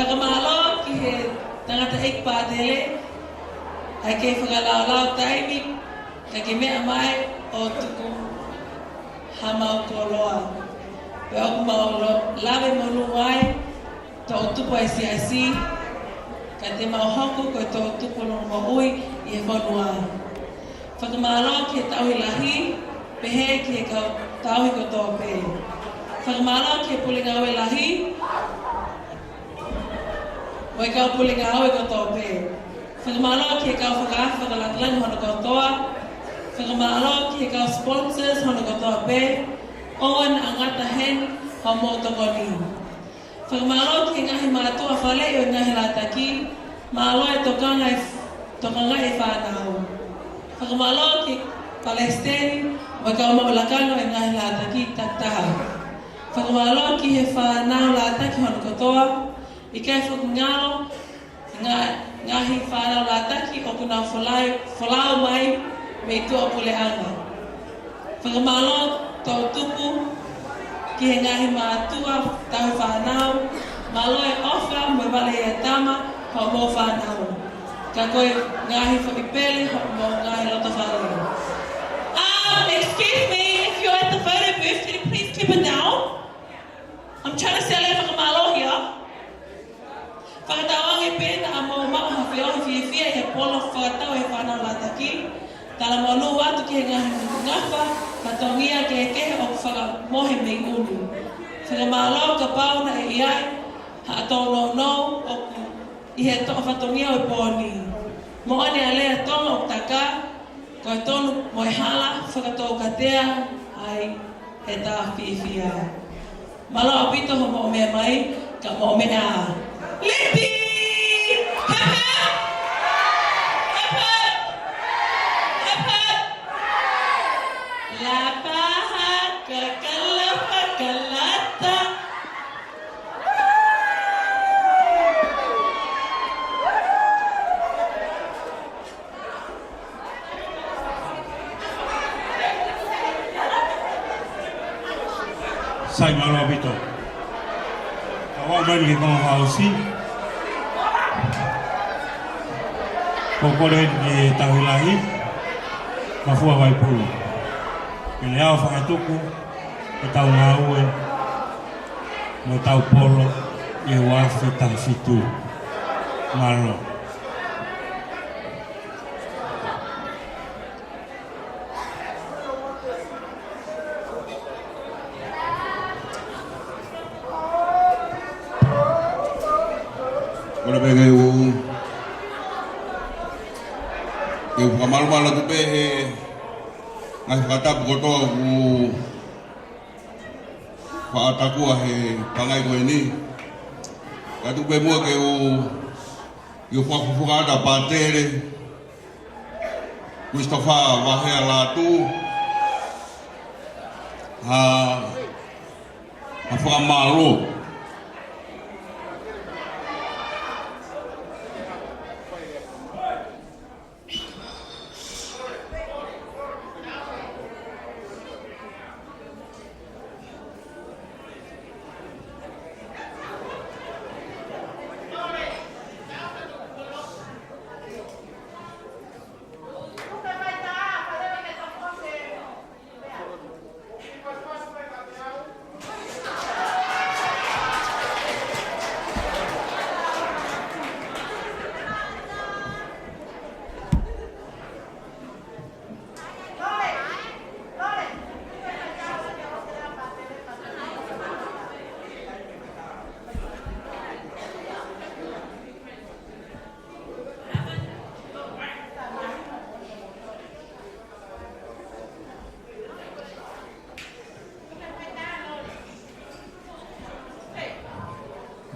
Whakamalo ki he tangata ik pādele, ai ke whakalaulau taimi, ka ke mea mai o tuku hamau koloa. Pe oku mau lawe monu ai, tō tupu ai siasi, ka te mau hoku koe tō tupu no maui i he monu ai. Whakamalo ki he tauhi lahi, pehe ki he tauhi ko tō pe. Whakamalo ki he pulinga aue lahi, Wai kau pulinga aue ko tō pē. Whakamalo ki he kau whakaafi whakalanglang hono katoa. Whakamalo ki he kau sponsors hono katoa pē. Owen angata hen ho mō tokoni. Whakamalo ki he ngahi mātua whale o ngahi lataki. Mālo e tokanga e whānau. Whakamalo ki Palestine wai kau maulakano e ngahi lataki taktaha. Whakamalo ki he whānau lataki hono katoa. I kai whakangalo, ngahi whānau lataki o kuna whalau mai me tua puleanga. Whakamalo tō tupu ki he ngahi mātua tau whānau, malo e ofa me wale e tama ho mō whānau. Ka koe ngahi whakipele ho mō ngahi loto whānau. Excuse me, if you're at the photo booth, can you please keep it down? I'm trying to sell it whakamalo here. Whakatawang e pēna a mō mau hawhi ohi whiwhia he polo whakatau he whanau lataki. Tala monu watu ki he ngawha, matongia ke he kehe o whakamohe mei unu. Whakamalo ka pauna e iai, ha atono no o i he toa whatongia o pōni. Mo ane a lea tonga o taka, ko e tonu mo e hala, whakatau katea, ai he tā whiwhia. Malo a pito ho mo mea mai, ka mo mea. Lippy! Hip hip! Hip hip! Hip hip! La paha kakalapa kalata. Sai malo bito. Awak bagi kau hausi. Pokoknya di tahun lain, mafua vai pulu. Ele ao whakatuku, e tau ngaue, mo tau polo, e wafi tau fitu. Malo. Ora bega eu whakamalo tu pe ngai whakatapu kotoa u whaatakua he pangai koe ni. Ka tu pe mua ke u whakawhukata pātere Christopher Wahea Latu ha whakamalo.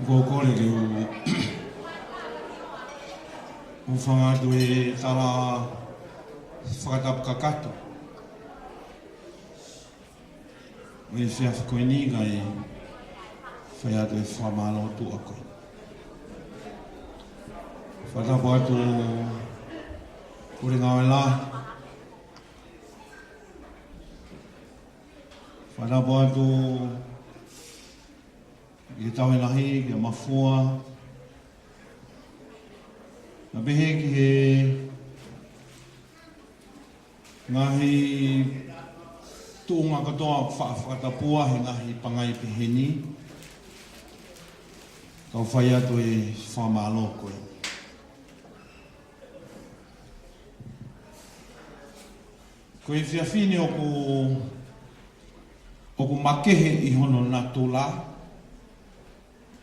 Gokore ke o whangatu e tala whakatapu kakato. O e whiawhi koe ni ga e whai atu e whamalo tu a koe. Whatapu atu kore ngā la. Whatapu atu i tau e lahi, ki a mafua, Na behe ki he ngahi tuunga katoa whakatapua he ngahi pangai peheni. Kau whai atu e whamalo koe. Koe whiawhine o ku makehe I hono natula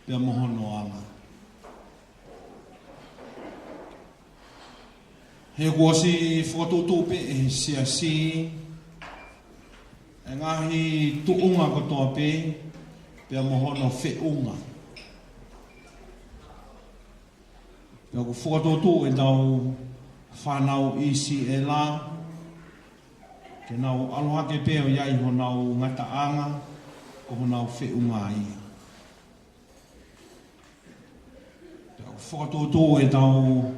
pia mohono anga. He kuosi whakatutupe e siasi e ngahi tuunga katoa pe pia mohono whiunga. Pia ku whakatutu e tau whanau isi e la ke nau aloha ke peo iai ho nau ngataanga o ho nau whiunga ia. Pia ku whakatutu e tau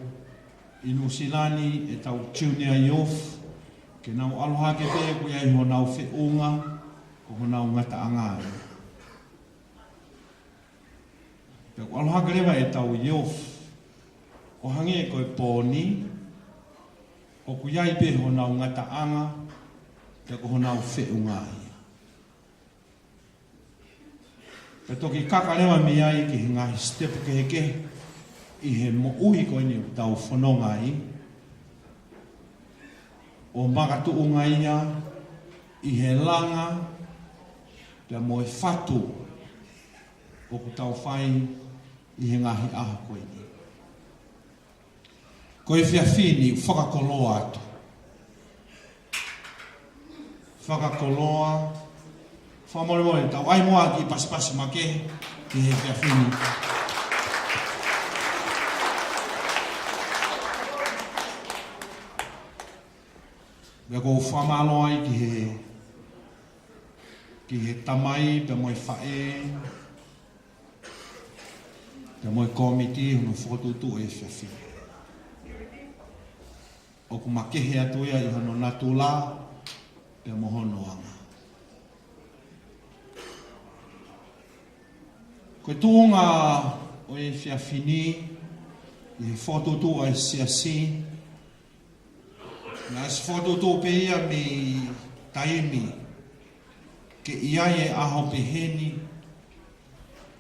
Inu Silani e tau Junior Youth ke nau aloha ke peo ku iai ho nau whiunga o ho nau ngataanga ia. Pia ku aloha ke rewa e tau Youth o hange e koe pōni o ku iai pe ho nau ngataanga Pea ko honau whiunga ia. Pea toki kakarewa mi ai ki he ngahi stepu ke heke I he mo uhi koe ni tau whanonga I. O magatuunga ia I he langa pea mo e whatu o ku tau whai I he ngahi aha koe ni. Koe whiawhini whakakoloa atu. Whakakoloa, whamore tau ai moa ki pasipasi make ki he whiawhini. Pea kou whamalo ai ki he tamai, pea moe whae, pea moe komiti, hono whakatutu e whiawhini. O ku makehe atu ia I hono natula, Pea mohono anga. Koe tuunga o e whiawhini I he whatutu ai siasi. Nā si whatutu pe ia me taimi ke iai e aho peheni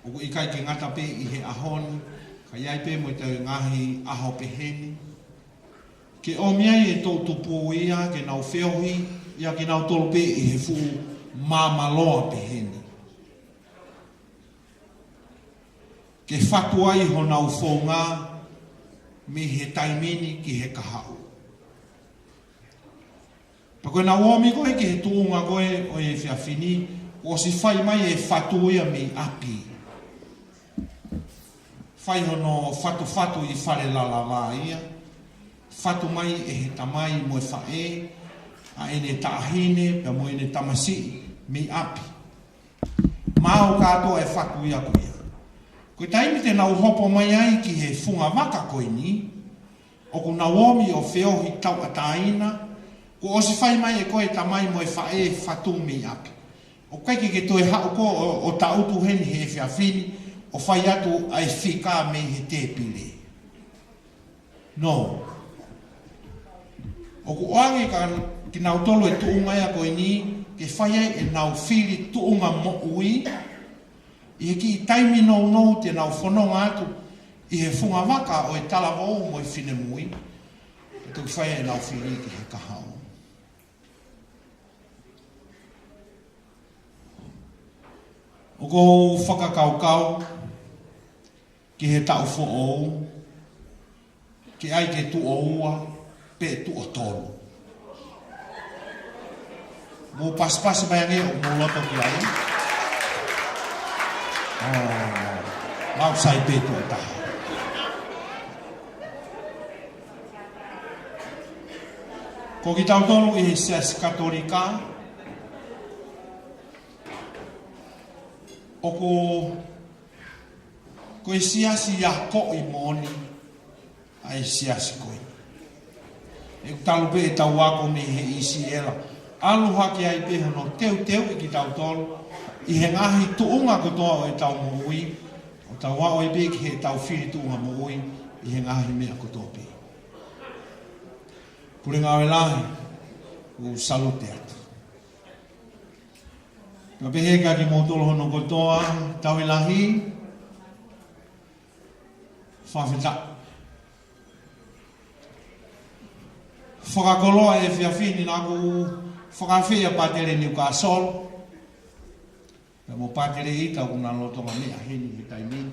o ku ikai ke ngata pe I he ahoni ka iai pe mo te ngahi aho peheni ke o miai e tō tupu ia ke nau whiohi ia ki nau tolu pe I he fu mamaloa peheni. Ke whatu ai ho nau whonga me he taimini ki he kahau. Pa koe nau omi koe ki he tuunga koe o e whiawhini o si whai mai e whatu ia me api. Whai hono whatu I whare lalawa ia. Whatu mai e he tamai mo e whae. A ene tahine, pia mo ene tamasi, me api. Mao kato e whaku ia koea. Koe taimi te nau hopo mai ai ki he funga waka koe ni, o ku naomi o whiohi tau ataina, ko osi whai mai e koe tamai mo e whae whatu me api. O kaiki ke toe hao ko o tautu heni he whiawhini, o whai atu ai whika me he tepile. No. O ku oange ka ki nau tolu e tuunga ia koe ni, ke whai ai e nau whiri tuunga mo ui, I he ki taimi nou te nau whanonga atu, I he funga waka o e talavou mo e whine mui, e tu whai ai e nau whiri ki he kahao. O ko whakakaukau, ki he tau who'ou, ki ai ke tu oua, pe tu o tolu. Mo pas-pas bayangi o mo loto ki ai. Mau sai pe tu o taha. Ko ki tau tolu I he sias katolika, o ko e siasi ia ko I moni, ai siasi koe. E talu pe e tau wako me he isi ela. Alu haki ai pe hono teu I ki tau tolu, I he ngahi tuunga kotoa o e tau moui, o tau wao e pe ki he tau whiri tuunga moui, I he ngahi mea kotopi. Pure ngā welahi, u salute atu. Ka peheka ki mōtolo hono kotoa, tawilahi, whawhita. Whakakoloa e whiawhini nā ku whakawhia pātere ni uka sol. Ka mō pātere i tau kuna lotonga mea heni he taimini.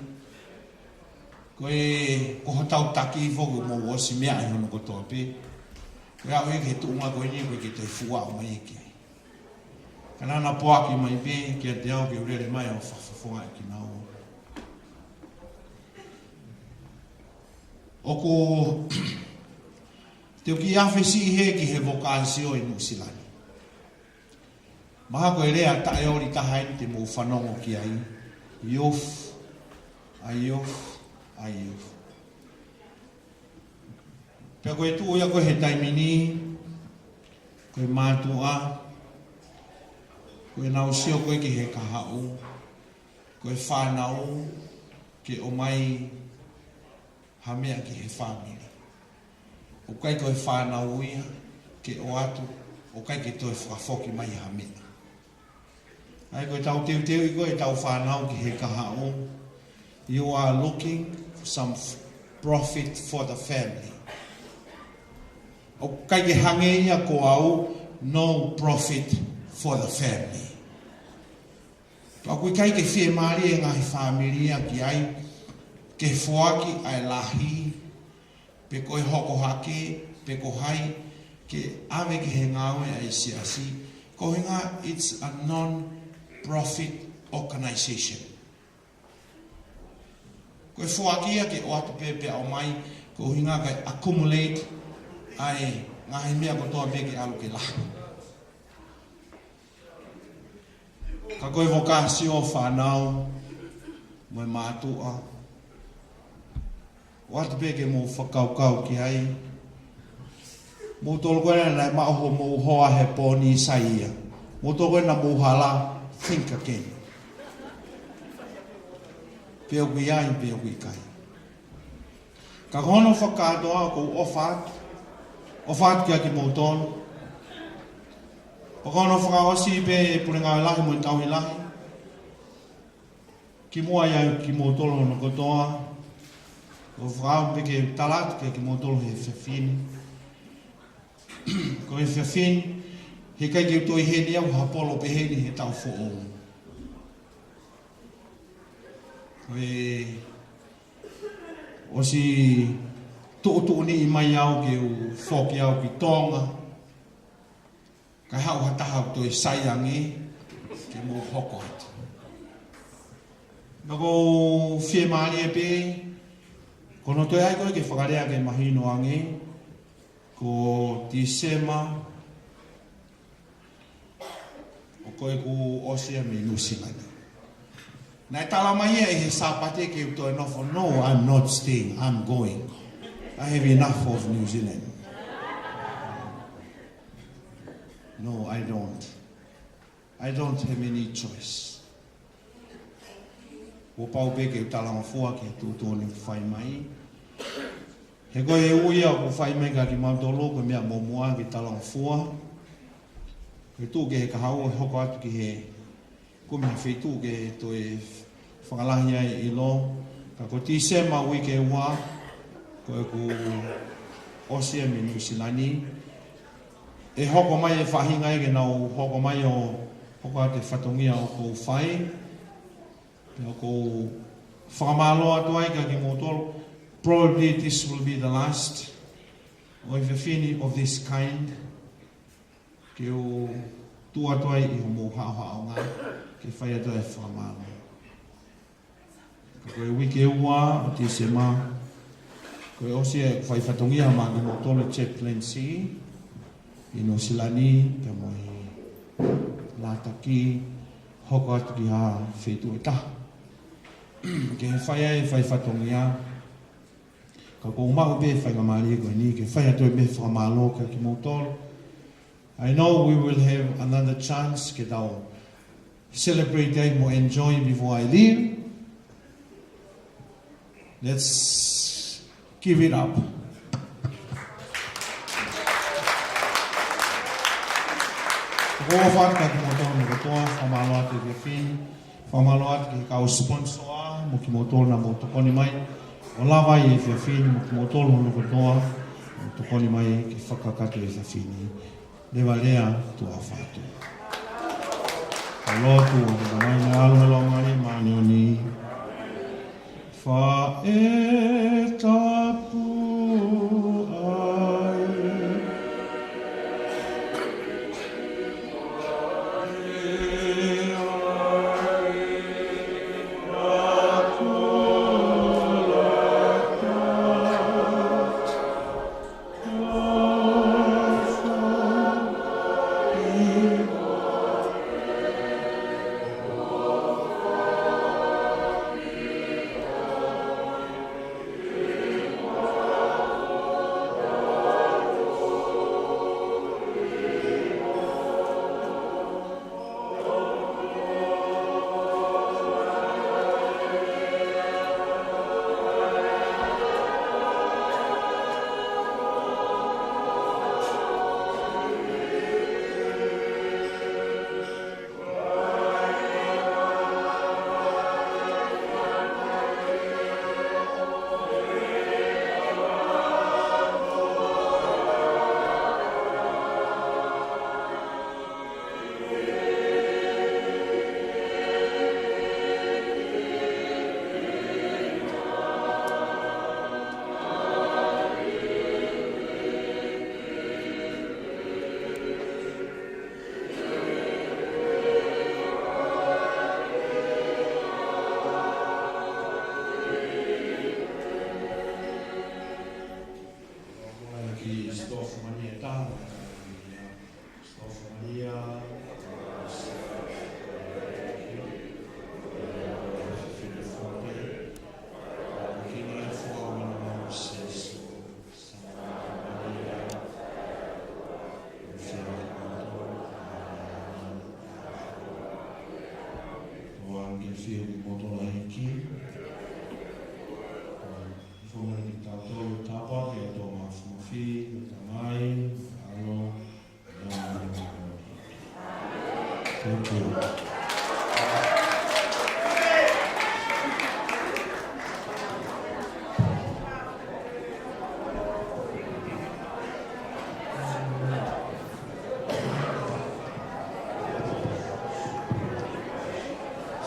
Koe koho tau taki i whoku mō osi mea i hono kotoa pe. Koe au eke tuunga koe ni koe ke te fua o mai eke. Ka nana poaki mai pe, kia te au ke urere mai o whawhawhonga e ki nao. Oko te uki awhesi he ki he vokasio i Nusilani. Maha koe rea tae ori tahaini te mō whanongo ki ai. Iof, aiof, aiof. Pea koe tu oia koe he taimini, koe mātua, koe nau sio koe ki he kahau, koe whanau, ke o mai hamea ki he whamiri. O kai koe whanau ia, ke o atu, o kai ke toi whakafoki mai hamea. Ai koe tau teu teu i koe tau whanau ki he kahau. You are looking for some profit for the family. O kai ke hange ia ko au, no profit for the family. Pau koe kai ke whie maari e ngahi whamiria ki ai, ke whuaki ai lahi, pe koe hoko hake, pe ko hai, ke ave ki he ngawe ai siasi, ko hinga it's a non-profit organisation. Koe whuakia ke o atu pepe au mai, ko hinga kai accumulate ai ngahi mea kotoa peke alu ke lahi. Ka koe vokasio whanau, moi mātua, o atu peke mō whakaukau ki ai, mō tolo koe nai maoho mō hoa he pōni saia, mō tolo koe na mō hala, think again. Peo kui ai, peo kui kai. Ka kono whakatoa ko ofat kia ki mō tolo. O kono whakaosi pe pure ngā lahi mo i tau i lahi. Ki mua iau ki mō tolo no kotoa. O whakao pe ke talat kia ki mō tolo he whiawhini. Ko he whiawhini, he kai ki utoi heni au hapolo pe heni he tau who'o. O si tu'u ni i mai au ki u whoki au ki tonga. Kai hau hatahau toi saiangi ki mō hoko atu. Nako whie maari e pe, kono toi ai koe ke whakarea ke mahino ange, ko Tisema, o koe ku Osia me Nusilani. Nai tala mai e he sāpate ke utoi nofo, no, I'm not staying, I'm going. I have enough of New Zealand. No, I don't. I don't have any choice. O pau peke talanga fua ke tūtoni whai mai. He koe e uia o whai mai ka ki mautolo ko mea momua ki talanga fua. Koe tū ke he kahau e hoko atu ki he kumi he whetū ke to e whakalahi ai i lo. Ka ko Tisema ui ke ua, koe ku Osia me Nusilani. E hoko mai e whahinga e nau hoko mai o hoko a te whatongia o kou whai. Pe o kou whakamalo atu ai ka ki mōtoro. Probably this will be the last o i whiawhini of this kind. Ke o tū atu ai i ho mō hao ngā. Ke whai atu ai whakamalo. Ka koe wike ua o Tisema. Koe Osia e whai whatongia ma ki mōtoro Chaplaincy. I Nusilani, te moi Lataki, hoko atu ki ha whetu e taha. Ke he whai ai, whai whatongia. Ka ko umahu be whai ngamaari e koe ni, ke whai atu e me whakamalo ka ki mōtoro. I know we will have another chance ke tau celebrate ai mo enjoy before I leave. Let's Give it up. Ko fata ki motor no toa famaloa te fin famaloa ki ka sponsor mo ki motor na motor koni mai o lava i fin mo ki motor no toa to koni mai ki fakakate e fin le valea tu afatu alo tu mai na alo mani mani oni fa etapu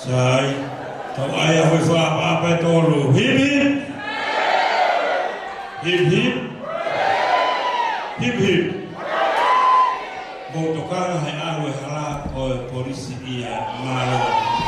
Sai, tau ai hoi wha tolu. Hip hip. Hip hip. Hip hip. Mo tokanga hai aru e hala o polisi ia malo.